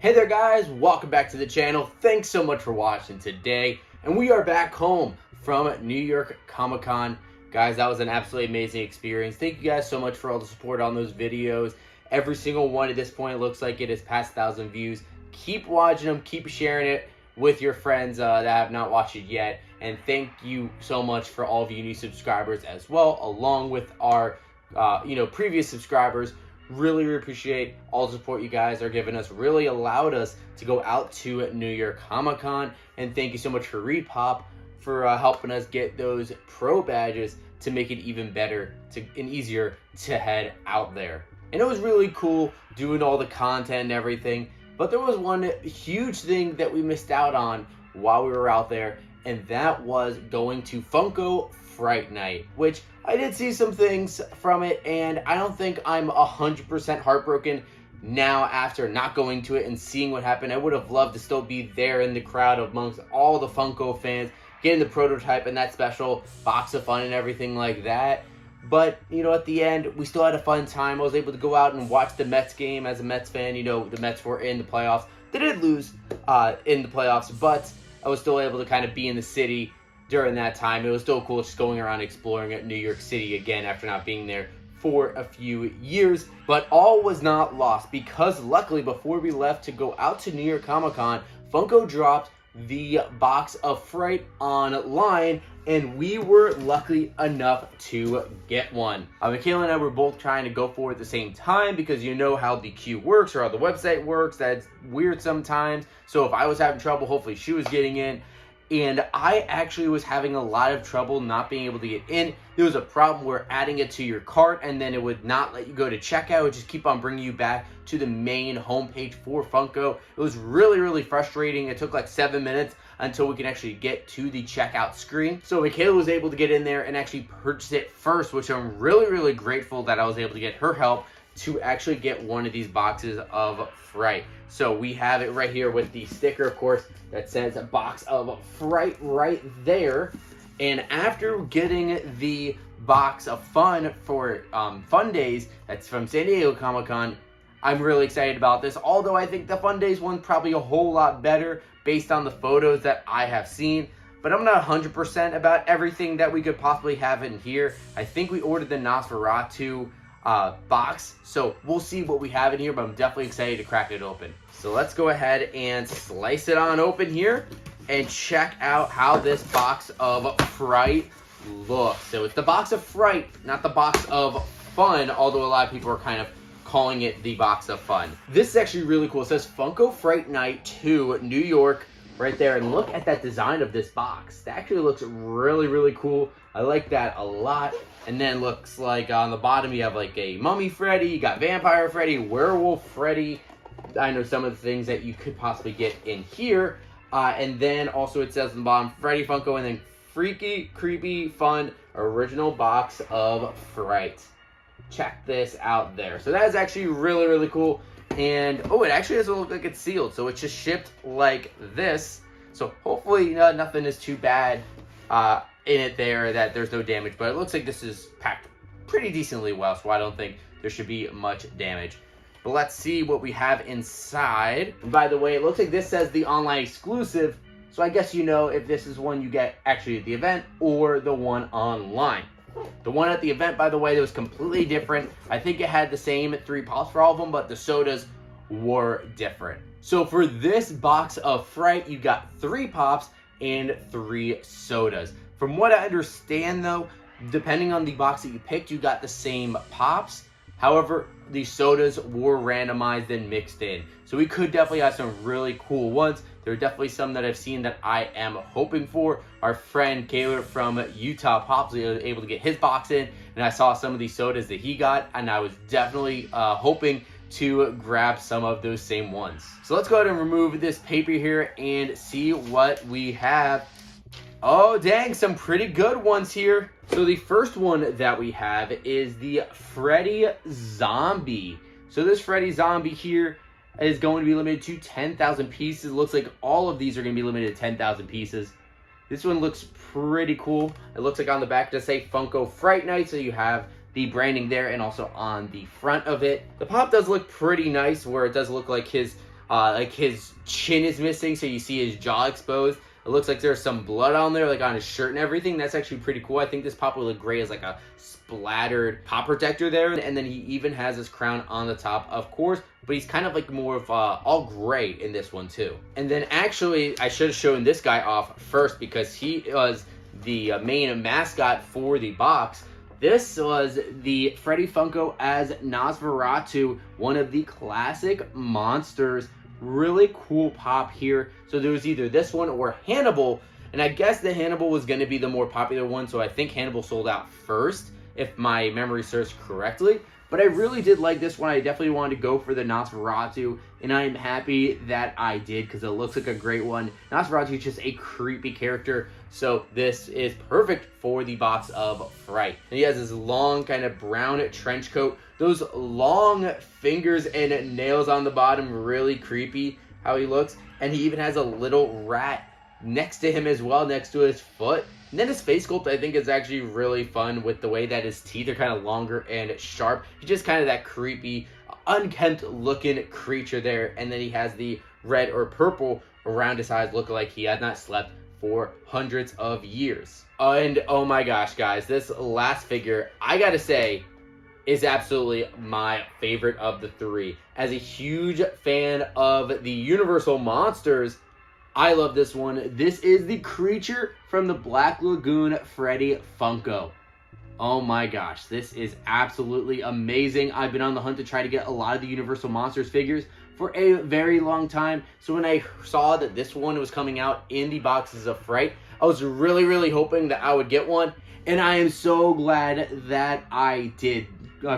Hey there guys, welcome back to the channel. Thanks so much for watching today. And we are back home from New York Comic Con. Guys, that was an absolutely amazing experience. Thank you guys so much for all the support on those videos. Every single one at this point looks like it has passed 1,000 views. Keep watching them, keep sharing it with your friends that have not watched it yet. And thank you so much for all of you new subscribers as well, along with our previous subscribers. Really appreciate all the support you guys are giving us. Really allowed us to go out to New York Comic Con. And thank you so much for Repop for helping us get those pro badges to make it even better and easier to head out there. And it was really cool doing all the content and everything. But there was one huge thing that we missed out on while we were out there. And that was going to Funko Fright Night, which I did see some things from it, and I don't think I'm 100% heartbroken now after not going to it and seeing what happened. I would have loved to still be there in the crowd amongst all the Funko fans, getting the prototype and that special box of fun and everything like that. But, at the end, we still had a fun time. I was able to go out and watch the Mets game as a Mets fan. The Mets were in the playoffs. They did lose in the playoffs, but I was still able to kind of be in the city during that time. It was still cool just going around exploring at New York City again after not being there for a few years. But all was not lost, because luckily before we left to go out to New York Comic Con, Funko dropped the box of Fright online, and we were lucky enough to get one. Michaela and I were both trying to go for it at the same time, because you know how the queue works or how the website works. That's weird sometimes. So if I was having trouble, hopefully she was getting in. And I actually was having a lot of trouble not being able to get in. There was a problem where adding it to your cart and then it would not let you go to checkout. It would just keep on bringing you back to the main homepage for Funko. It was really frustrating. It took like 7 minutes until we could actually get to the checkout screen. So Michaela was able to get in there and actually purchase it first, which I'm really grateful that I was able to get her help to actually get one of these boxes of Fright. So we have it right here with the sticker, of course, that says a box of Fright right there. And after getting the box of fun for Fun Days, that's from San Diego Comic Con, I'm really excited about this. Although I think the Fun Days one's probably a whole lot better based on the photos that I have seen. But I'm not 100% about everything that we could possibly have in here. I think we ordered the Nosferatu box, so we'll see what we have in here, but I'm definitely excited to crack it open. So let's go ahead and slice it on open here and check out how this box of Fright looks. So it's the box of Fright, not the box of fun, although a lot of people are kind of calling it the box of fun. This is actually really cool. It says Funko Fright Night 2 New York right there, and look at that design of this box. That actually looks really cool. I like that a lot. And then looks like on the bottom you have like a Mummy Freddy, you got Vampire Freddy, Werewolf Freddy. I know some of the things that you could possibly get in here. And then also it says on the bottom, Freddy Funko, and then freaky, creepy, fun, original box of Fright. Check this out there. So that is actually really cool. And oh, it actually doesn't look like it's sealed, so it's just shipped like this. So hopefully nothing is too bad in it there, that there's no damage, but it looks like this is packed pretty decently well, so I don't think there should be much damage. But let's see what we have inside. And by the way, it looks like this says the online exclusive, so I guess if this is one you get actually at the event or the one online. The one at the event, by the way, that was completely different. I think it had the same 3 pops for all of them, but the sodas were different. So for this box of Fright, you got 3 pops and 3 sodas. From what I understand, though, depending on the box that you picked, you got the same pops. However, the sodas were randomized and mixed in. So we could definitely have some really cool ones. There are definitely some that I've seen that I am hoping for. Our friend Kaylor from Utah Pops was able to get his box in, and I saw some of these sodas that he got, and I was definitely hoping to grab some of those same ones. So let's go ahead and remove this paper here and see what we have. Oh, dang, some pretty good ones here. So the first one that we have is the Freddy Zombie. So this Freddy Zombie here is going to be limited to 10,000 pieces. Looks like all of these are going to be limited to 10,000 pieces. This one looks pretty cool. It looks like on the back it does say Funko Fright Night, so you have the branding there and also on the front of it. The pop does look pretty nice, where it does look like his Like his chin is missing, so you see his jaw exposed. It looks like there's some blood on there, like on his shirt and everything. That's actually pretty cool. I think this pop would look great as like a splattered pop protector there. And then he even has his crown on the top, of course, but he's kind of like more of all gray in this one too. And then actually, I should have shown this guy off first because he was the main mascot for the box. This was the Freddy Funko as Nosferatu, one of the classic monsters. Really cool pop here. So there was either this one or Hannibal, and I guess the Hannibal was going to be the more popular one, so I think Hannibal sold out first, if my memory serves correctly. But I really did like this one. I definitely wanted to go for the Nosferatu, and I am happy that I did because it looks like a great one. Nosferatu is just a creepy character, so this is perfect for the box of Fright. And he has this long kind of brown trench coat. Those long fingers and nails on the bottom, really creepy how he looks. And he even has a little rat next to him as well, next to his foot. And then his face sculpt, I think, is actually really fun with the way that his teeth are kind of longer and sharp. He's just kind of that creepy, unkempt looking creature there. And then he has the red or purple around his eyes, looking like he had not slept for hundreds of years. And oh my gosh, guys, this last figure, I gotta say, is absolutely my favorite of the three. As a huge fan of the Universal Monsters, I love this one. This is the creature from the Black Lagoon Freddy Funko. Oh my gosh, this is absolutely amazing. I've been on the hunt to try to get a lot of the Universal Monsters figures for a very long time. So when I saw that this one was coming out in the boxes of Fright, I was really hoping that I would get one. And I am so glad that I did.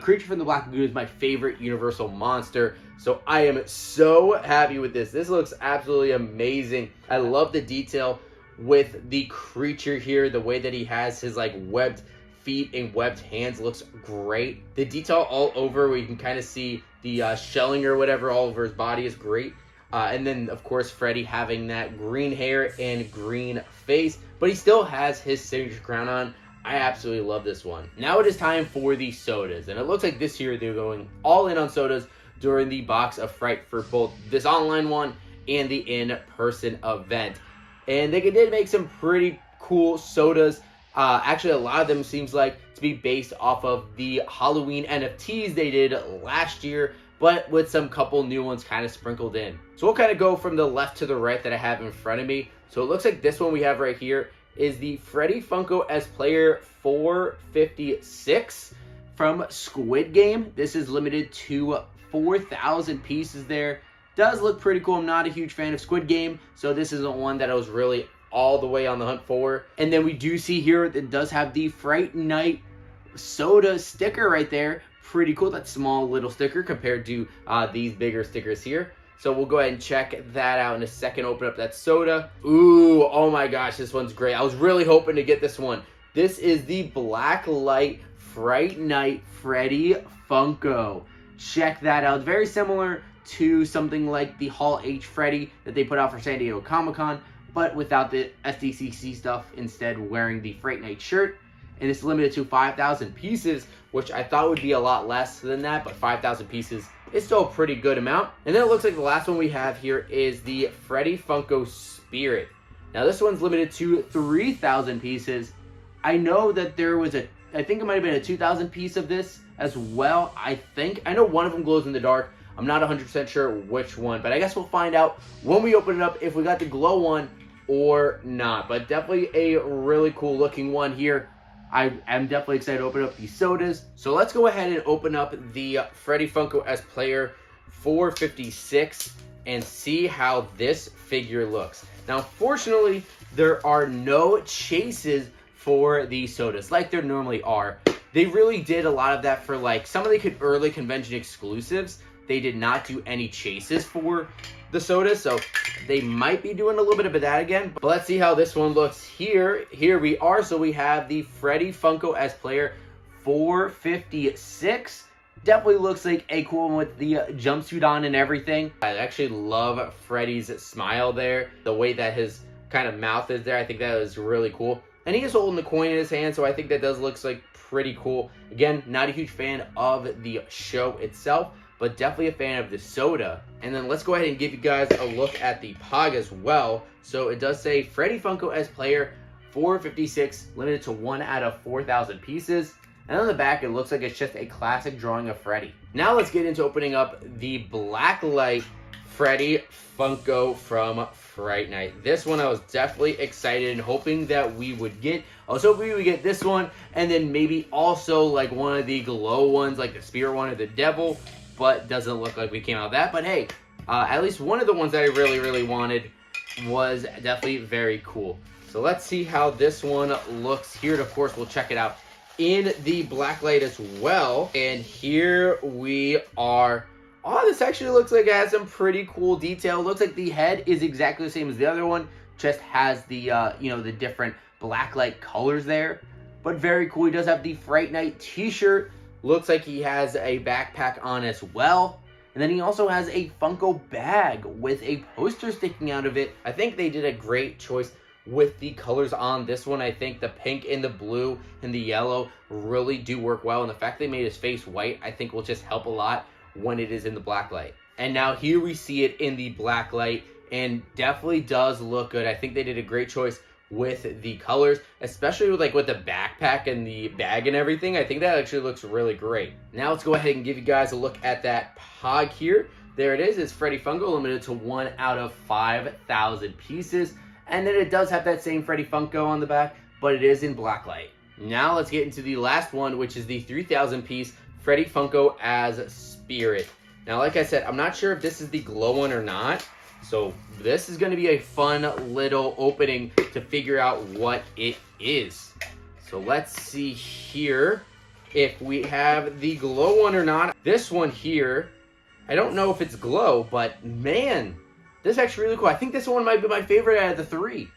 Creature from the Black Lagoon is my favorite Universal monster, so I am so happy with this. This looks absolutely amazing. I love the detail with the creature here. The way that he has his like webbed feet and webbed hands looks great. The detail all over where you can kind of see the shelling or whatever all over his body is great. And then, of course, Freddy having that green hair and green face, but he still has his signature crown on. I absolutely love this one. Now it is time for the sodas, and it looks like this year they're going all in on sodas during the Box of Fright for both this online one and the in-person event. And they did make some pretty cool sodas. Actually, a lot of them seems like to be based off of the Halloween NFTs they did last year, but with some couple new ones kind of sprinkled in. So we'll kind of go from the left to the right that I have in front of me. So it looks like this one we have right here is the Freddy Funko as Player 456 from Squid Game. This is limited to 4,000 pieces there. Does look pretty cool. I'm not a huge fan of Squid Game, so this isn't one that I was really all the way on the hunt for. And then we do see here that it does have the Fright Night soda sticker right there. Pretty cool, that small little sticker compared to these bigger stickers here. So we'll go ahead and check that out in a second. Open up that soda. Ooh, oh my gosh, this one's great. I was really hoping to get this one. This is the Black Light Fright Night Freddy Funko. Check that out. Very similar to something like the Hall H Freddy that they put out for San Diego Comic-Con, but without the SDCC stuff, instead wearing the Fright Night shirt. And it's limited to 5,000 pieces, which I thought would be a lot less than that, but 5,000 pieces is still a pretty good amount. And then it looks like the last one we have here is the Freddy Funko Spirit. Now this one's limited to 3,000 pieces. I know that there was I think it might have been a 2,000 piece of this as well, I think. I know one of them glows in the dark. I'm not 100% sure which one, but I guess we'll find out when we open it up if we got the glow one or not. But definitely a really cool looking one here. I am definitely excited to open up these sodas. So let's go ahead and open up the Freddy Funko as Player 456 and see how this figure looks. Now, fortunately, there are no chases for these sodas like there normally are. They really did a lot of that for like some of the early convention exclusives. They did not do any chases for the sodas, so they might be doing a little bit of that again. But let's see how this one looks here. Here we are. So we have the Freddy Funko as Player 456. Definitely looks like a cool one with the jumpsuit on and everything. I actually love Freddy's smile there. The way that his kind of mouth is there, I think that is really cool. And he is holding the coin in his hand, so I think that does looks like pretty cool. Again, not a huge fan of the show itself, but definitely a fan of the soda. And then let's go ahead and give you guys a look at the Pog as well. So it does say Freddy Funko as player, 456, limited to 1 out of 4,000 pieces. And on the back, it looks like it's just a classic drawing of Freddy. Now let's get into opening up the Blacklight Freddy Funko from Fright Night. This one I was definitely excited and hoping that we would get. I was hoping we would get this one, and then maybe also like one of the glow ones, like the Spirit one or the Devil, but doesn't look like we came out of that. But hey, at least one of the ones that I really wanted was definitely very cool. So let's see how this one looks here. And of course, we'll check it out in the Blacklight as well. And here we are. Oh, this actually looks like it has some pretty cool detail. Looks like the head is exactly the same as the other one, just has the the different Blacklight colors there. But very cool. He does have the Fright Night t-shirt. Looks like he has a backpack on as well. And then he also has a Funko bag with a poster sticking out of it. I think they did a great choice with the colors on this one. I think the pink and the blue and the yellow really do work well. And the fact they made his face white, I think will just help a lot when it is in the Blacklight. And now here we see it in the Blacklight, and definitely does look good. I think they did a great choice with the colors, especially with the backpack and the bag and everything. I think that actually looks really great. Now let's go ahead and give you guys a look at that Pog here. There it is. It's Freddy Funko, limited to 1 out of 5,000 pieces. And then it does have that same Freddy Funko on the back, but it is in Blacklight. Now let's get into the last one, which is the 3,000 piece Freddy Funko as Spirit. Now, like I said, I'm not sure if this is the glow one or not. So this is going to be a fun little opening to figure out what it is. So let's see here if we have the glow one or not. This one here, I don't know if it's glow, but man, this is actually really cool. I think this one might be my favorite out of the 3.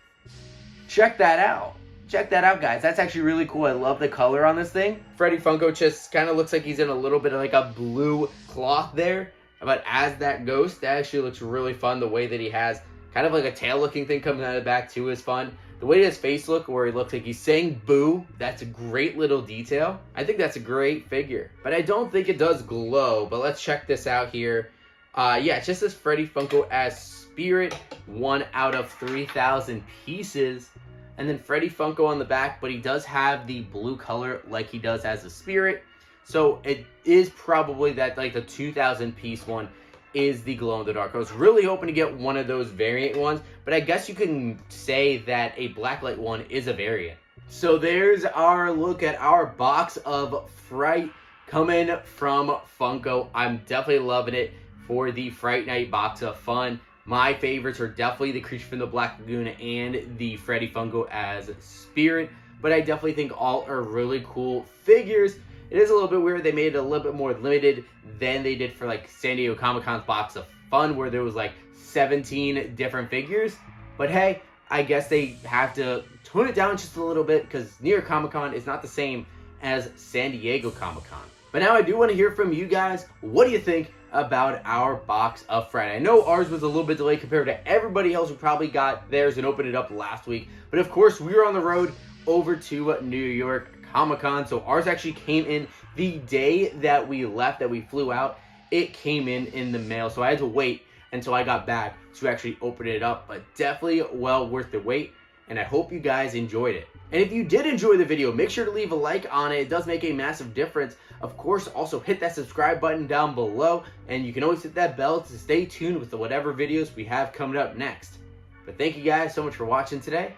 Check that out. Check that out, guys. That's actually really cool. I love the color on this thing. Freddy Funko just kind of looks like he's in a little bit of like a blue cloth there. But as that ghost, that actually looks really fun. The way that he has kind of like a tail looking thing coming out of the back too is fun. The way his face look, where he looks like he's saying boo, that's a great little detail. I think that's a great figure. But I don't think it does glow. But let's check this out here. Yeah, it's just this Freddy Funko as Spirit, 1 out of 3,000 pieces. And then Freddy Funko on the back, but he does have the blue color like he does as a Spirit. So it is probably that like the 2,000 piece one is the glow in the dark. I was really hoping to get one of those variant ones, but I guess you can say that a Blacklight one is a variant. So there's our look at our box of Fright coming from Funko. I'm definitely loving it for the Fright Night box of fun. My favorites are definitely the Creature from the Black Lagoon and the Freddy Funko as Spirit, but I definitely think all are really cool figures. It is a little bit weird. They made it a little bit more limited than they did for like San Diego Comic-Con's box of fun, where there was like 17 different figures. But hey, I guess they have to tone it down just a little bit because New York Comic-Con is not the same as San Diego Comic-Con. But now I do want to hear from you guys. What do you think about our box of Fright? I know ours was a little bit delayed compared to everybody else who probably got theirs and opened it up last week. But of course, we were on the road over to New York Comic-Con, so ours actually came in the day that we left, that we flew out. It came in the mail, so I had to wait until I got back to actually open it up, but definitely well worth the wait, and I hope you guys enjoyed it. And if you did enjoy the video, make sure to leave a like on it. It does make a massive difference. Of course, also hit that subscribe button down below, and you can always hit that bell to stay tuned with whatever videos we have coming up next. But thank you guys so much for watching today,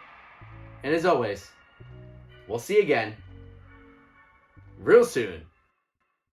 and as always, we'll see you again real soon.